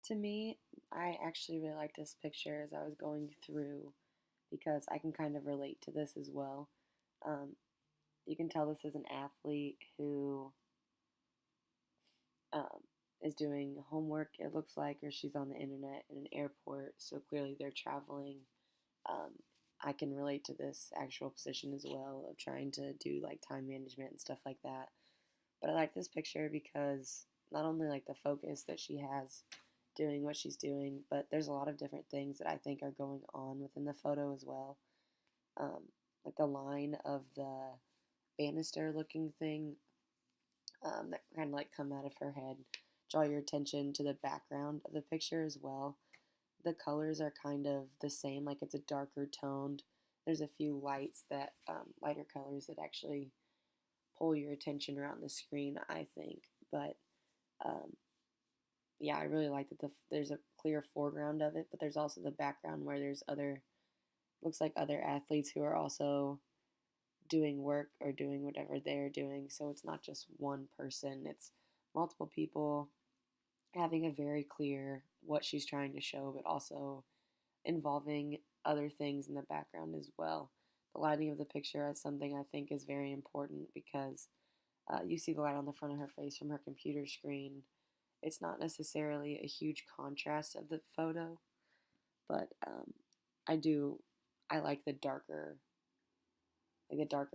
To me, I actually really like this picture as I was going through because I can kind of relate to this as well. Um, you can tell this is an athlete who um, is doing homework, it looks like, or she's on the internet in an airport, so clearly they're traveling. Um, I can relate to this actual position as well of trying to do like time management and stuff like that. But I like this picture because not only like the focus that she has doing what she's doing, but there's a lot of different things that I think are going on within the photo as well. Um, like the line of the banister looking thing that kind of like come out of her head draw your attention to the background of the picture as well. The colors are kind of the same, like it's a darker toned. There's a few lights that lighter colors that actually pull your attention around the screen, I think. But um, yeah, I really like that there's a clear foreground of it, but there's also the background where there's other looks like other athletes who are also doing work or doing whatever they're doing. So it's not just one person; it's multiple people having a very clear what she's trying to show, but also involving other things in the background as well. The lighting of the picture is something I think is very important because you see the light on the front of her face from her computer screen. It's not necessarily a huge contrast of the photo, but I do I like the darker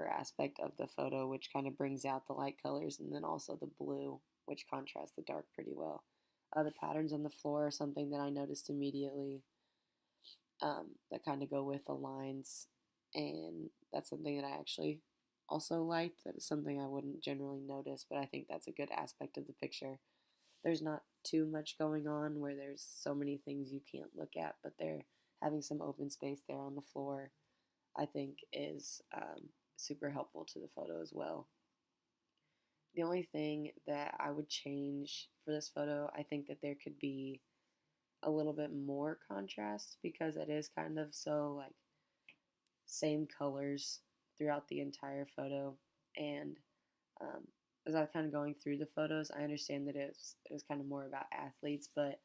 aspect of the photo, which kind of brings out the light colors, and then also the blue, which contrasts the dark pretty well. The patterns on the floor are something that I noticed immediately that kind of go with the lines, and that's something that I actually also liked. That is something I wouldn't generally notice, but I think that's a good aspect of the picture. There's not too much going on where there's so many things you can't look at, but they're having some open space there on the floor, I think, is super helpful to the photo as well. The only thing that I would change for this photo, I think that there could be a little bit more contrast because it is kind of so like same colors throughout the entire photo. And um, as I was kind of going through the photos, I understand that it was kind of more about athletes, but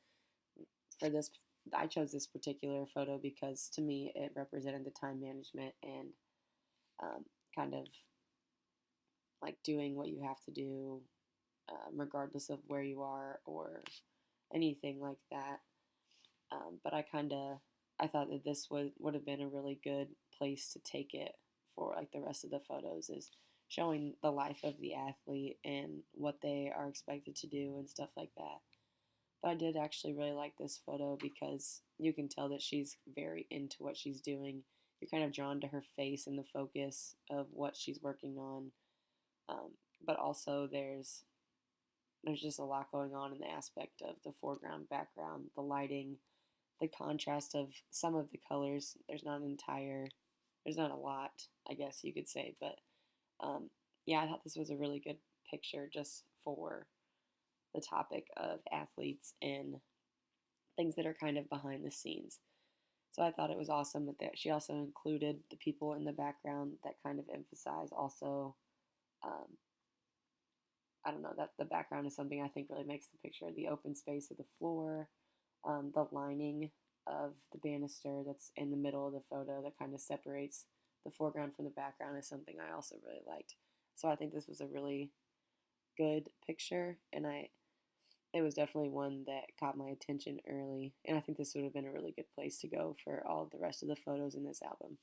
for this, I chose this particular photo because to me it represented the time management and kind of like doing what you have to do, regardless of where you are or anything like that. But I thought that this would have been a really good place to take it for like the rest of the photos is showing the life of the athlete and what they are expected to do and stuff like that. But I did actually really like this photo because you can tell that she's very into what she's doing. You're kind of drawn to her face and the focus of what she's working on. Um, but also there's just a lot going on in the aspect of the foreground, background, the lighting, the contrast of some of the colors. There's not a lot, I guess you could say, but um, yeah, I thought this was a really good picture just for the topic of athletes and things that are kind of behind the scenes. So I thought it was awesome that she also included the people in the background that kind of emphasize also, um, I don't know, that the background is something I think really makes the picture. The open space of the floor, the lining of the banister that's in the middle of the photo that kind of separates the foreground from the background is something I also really liked. So I think this was a really good picture, and it was definitely one that caught my attention early, and I think this would have been a really good place to go for all of the rest of the photos in this album.